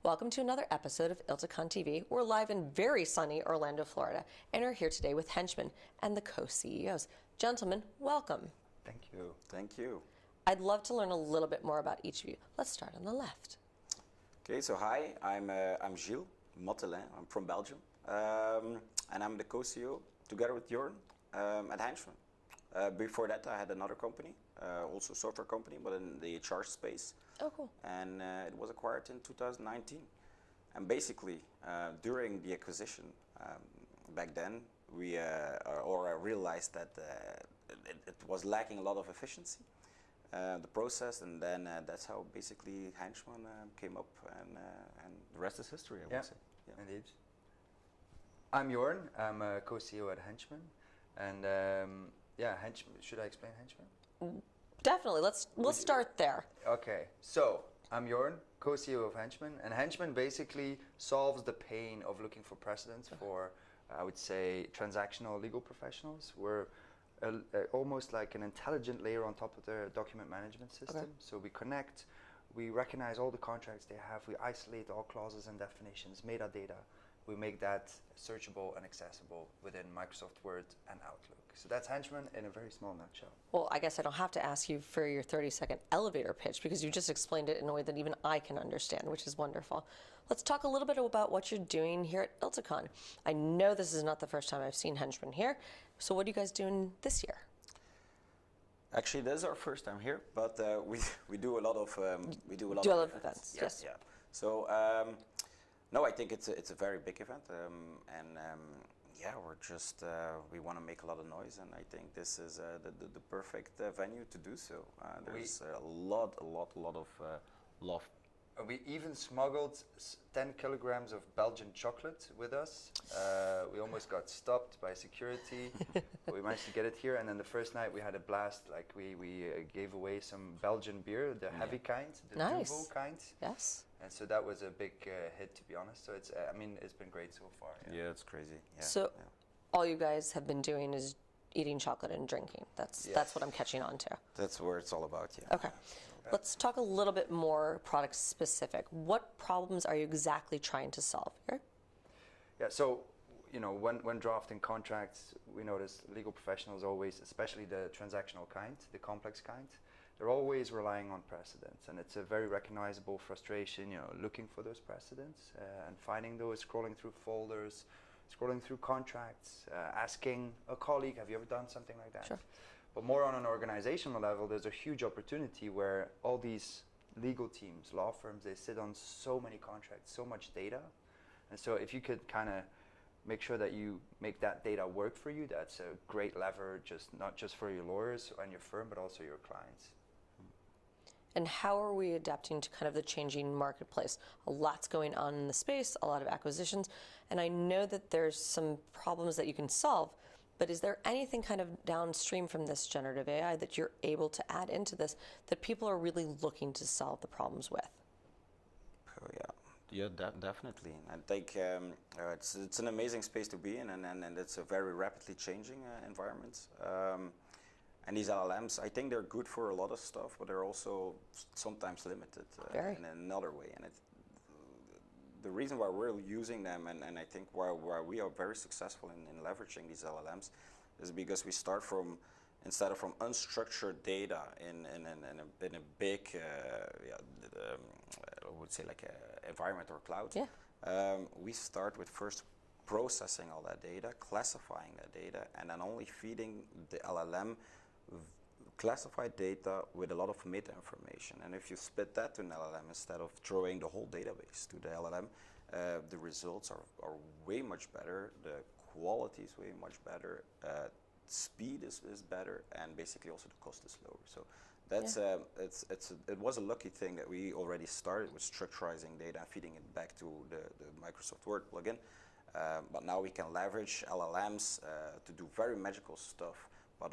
Welcome to another episode of ILTACON TV. We're live in very sunny Orlando, Florida, and we're here today with Henchman and the co-CEOs. Gentlemen, welcome. Thank you. Thank you. I'd love to learn a little bit more about each of you. Let's start on the left. Okay, so hi, I'm Gilles Mottelin. I'm from Belgium, and I'm the co-CEO together with Jorn at Henchman. Before that, I had another company, also a software company, but in the HR space. Oh, cool. And it was acquired in 2019. And basically, during the acquisition, back then, we realized that it was lacking a lot of efficiency, the process, and then that's how basically Henchman came up, and the rest is history, I would say. Yeah, indeed. I'm Jorn. I'm a co-CEO at Henchman, and yeah, Henchman. Should I explain Henchman? Definitely. Let's start there. Okay. So I'm Jorn, co-CEO of Henchman, and Henchman basically solves the pain of looking for precedents for, I would say, transactional legal professionals. We're almost like an intelligent layer on top of their document management system. Okay. So we connect, we recognize all the contracts they have, we isolate all clauses and definitions, metadata. We make that searchable and accessible within Microsoft Word and Outlook. So that's Henchman in a very small nutshell. Well, I guess I don't have to ask you for your 30-second elevator pitch because you just explained it in a way that even I can understand, which is wonderful. Let's talk a little bit about what you're doing here at ILTACON. I know this is not the first time I've seen Henchman here. So what are you guys doing this year? Actually, this is our first time here, but we do a lot of events. Yes. Yeah. So. No, I think it's a very big event, yeah, we're just we want to make a lot of noise, and I think this is the perfect venue to do so. There's a lot of love. We even smuggled 10 kilograms of Belgian chocolate with us. We almost got stopped by security, but we managed to get it here. And then the first night we had a blast. Like we gave away some Belgian beer, the heavy kind, the Duvel kind. Yes. And so that was a big hit, to be honest. So it's, I mean, it's been great so far. Yeah, it's crazy. Yeah. So all you guys have been doing is eating chocolate and drinking. That's what I'm catching on to. That's what it's all about, yeah. Okay. Let's talk a little bit more product specific. What problems are you exactly trying to solve here? Yeah, so you know, when drafting contracts, we notice legal professionals always, especially the transactional kind, the complex kind, they're always relying on precedents, and it's a very recognizable frustration, you know, looking for those precedents and finding those, scrolling through folders, scrolling through contracts, asking a colleague, have you ever done something like that? Sure. But more on an organizational level, there's a huge opportunity where all these legal teams, law firms, they sit on so many contracts, so much data. And so if you could kind of make sure that you make that data work for you, that's a great lever, not just for your lawyers and your firm, but also your clients. And how are we adapting to kind of the changing marketplace? A lot's going on in the space, a lot of acquisitions, and I know that there's some problems that you can solve, but is there anything kind of downstream from this generative AI that you're able to add into this that people are really looking to solve the problems with? Oh, yeah, definitely. I think it's an amazing space to be in, and it's a very rapidly changing environment. And these LLMs, I think they're good for a lot of stuff, but they're also sometimes limited in another way. And the reason why we're using them, and I think why we are very successful in leveraging these LLMs, is because we start from, instead of from unstructured data in a big, I would say like a environment or cloud. Yeah. We start with first processing all that data, classifying that data, and then only feeding the LLM classified data with a lot of meta information. And if you split that to an LLM instead of throwing the whole database to the LLM, the results are way much better, the quality is way much better, speed is better, and basically also the cost is lower. So that's it was a lucky thing that we already started with structurizing data and feeding it back to the Microsoft Word plugin. But now we can leverage LLMs to do very magical stuff, but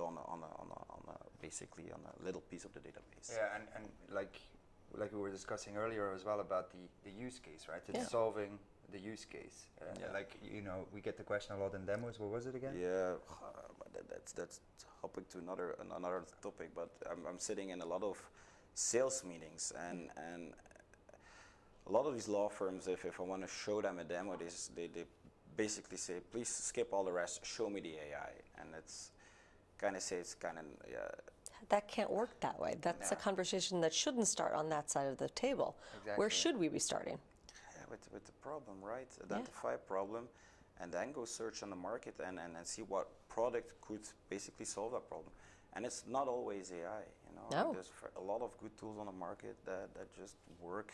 basically on a little piece of the database. Yeah, and like we were discussing earlier as well about the use case, right? It's solving the use case. Like, you know, we get the question a lot in demos. What was it again? Yeah, that's hopping to another topic. But I'm sitting in a lot of sales meetings, and a lot of these law firms, if I want to show them a demo, they basically say, please skip all the rest, show me the AI, and it's kind of That can't work that way. That's a conversation that shouldn't start on that side of the table. Exactly. Where should we be starting? Yeah, with the problem, right? Identify a problem, and then go search on the market and see what product could basically solve that problem. And it's not always AI, you know. No. There's a lot of good tools on the market that just work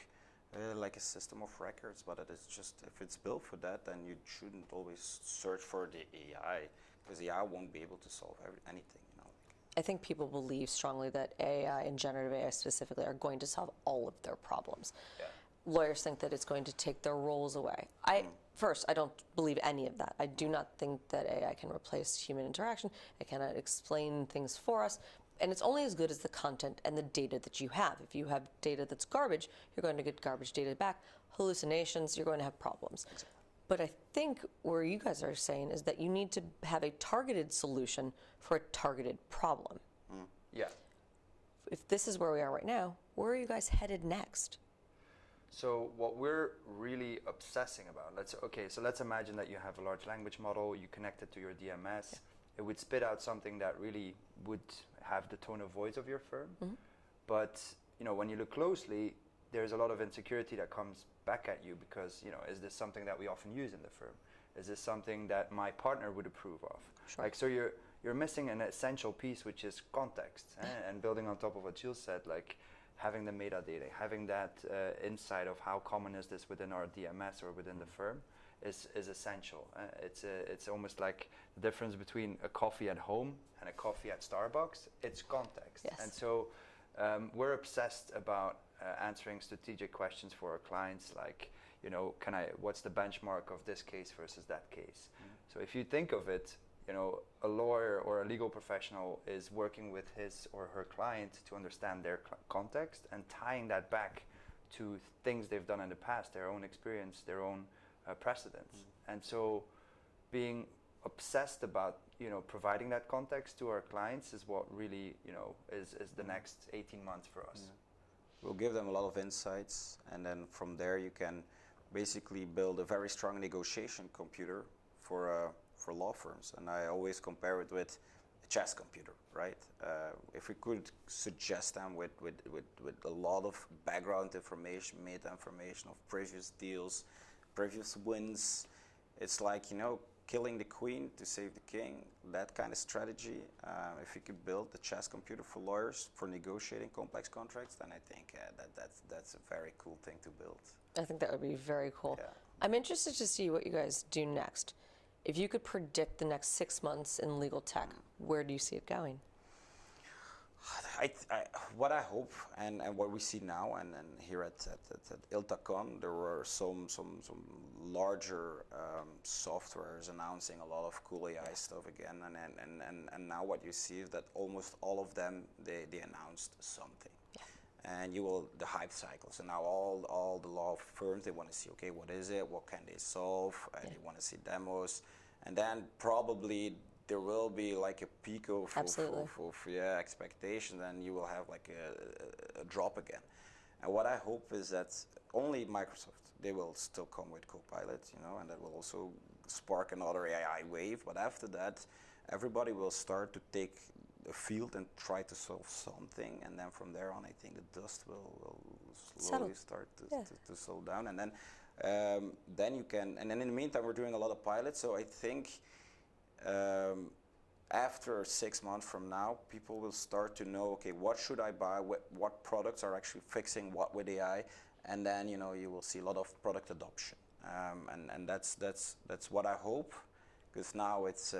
like a system of records, but it is just, if it's built for that, then you shouldn't always search for the AI, because the AI won't be able to solve anything, you know. I think people believe strongly that AI and generative AI specifically are going to solve all of their problems. Yeah. Lawyers think that it's going to take their roles away. First, I don't believe any of that. I do not think that AI can replace human interaction. It cannot explain things for us. And it's only as good as the content and the data that you have. If you have data that's garbage, you're going to get garbage data back. Hallucinations, you're going to have problems. Exactly. But I think where you guys are saying is that you need to have a targeted solution for a targeted problem. Yeah. If this is where we are right now, where are you guys headed next? So what we're really obsessing about, let's imagine that you have a large language model, you connect it to your DMS, it would spit out something that really would have the tone of voice of your firm. But, you know, when you look closely, there's a lot of insecurity that comes back at you because, you know, is this something that we often use in the firm? Is this something that my partner would approve of? Sure. Like, so you're missing an essential piece, which is context. And building on top of what Jill said, like having the metadata, having that insight of how common is this within our DMS or within the firm is essential. It's almost like the difference between a coffee at home and a coffee at Starbucks. It's context. Yes. And so we're obsessed about answering strategic questions for our clients, like, you know, what's the benchmark of this case versus that case? So if you think of it, you know, a lawyer or a legal professional is working with his or her client to understand their context and tying that back to things they've done in the past, their own experience, their own precedents. And so being obsessed about, you know, providing that context to our clients is what really, you know, is the next 18 months for us. We'll give them a lot of insights, and then from there you can basically build a very strong negotiation computer for law firms. And I always compare it with a chess computer, right? If we could suggest them with a lot of background information, meta information of previous deals, previous wins, it's like, you know, killing the queen to save the king, that kind of strategy. If you could build the chess computer for lawyers for negotiating complex contracts, then I think that's a very cool thing to build. I think that would be very cool. Yeah. I'm interested to see what you guys do next. If you could predict the next 6 months in legal tech, where do you see it going? What I hope and what we see now, and here at ILTACON, there were some larger softwares announcing a lot of cool AI stuff again, and now what you see is that almost all of them they announced something. And the hype cycles, and now all the law firms, they want to see, okay, what is it, what can they solve, they want to see demos, and then probably there will be like a peak of expectation, and you will have like a drop again. And what I hope is that only Microsoft, they will still come with Copilot, you know, and that will also spark another AI wave, but after that, everybody will start to take a field and try to solve something, and then from there on, I think the dust will slowly start to slow down, and then you can. And then in the meantime, we're doing a lot of pilots. So I think after 6 months from now, people will start to know, okay, what should I buy? What products are actually fixing what with AI? And then, you know, you will see a lot of product adoption, and that's what I hope. Because now it's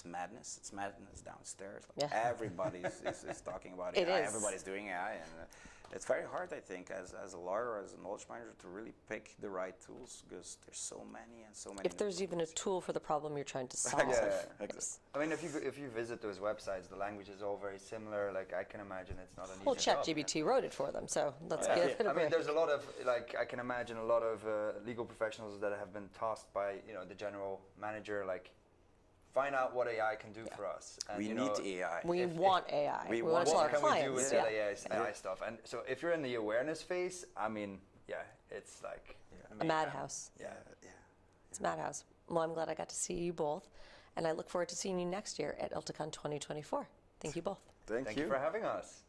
madness. It's madness downstairs. Like everybody is talking about AI. Everybody's doing AI, it's very hard, I think, as a lawyer, as a knowledge manager, to really pick the right tools, because there's so many and so many. If there's even a tool for the problem you're trying to solve. Exactly. I mean, if you visit those websites, the language is all very similar. Like, I can imagine it's not an easy Well, job. ChatGPT wrote it for them, so let's give it a I mean, break. there's a lot of, like, I can imagine a lot of legal professionals that have been tasked by, you know, the general manager, like, find out what AI can do for us. And, We you need know, AI. We want AI. We want to tell what our can clients. we do with yeah. that AI stuff? And so if you're in the awareness phase, I mean, yeah, it's like A madhouse. Yeah. It's a madhouse. Well, I'm glad I got to see you both, and I look forward to seeing you next year at ILTACON 2024. Thank you both. Thank Thank you for having us.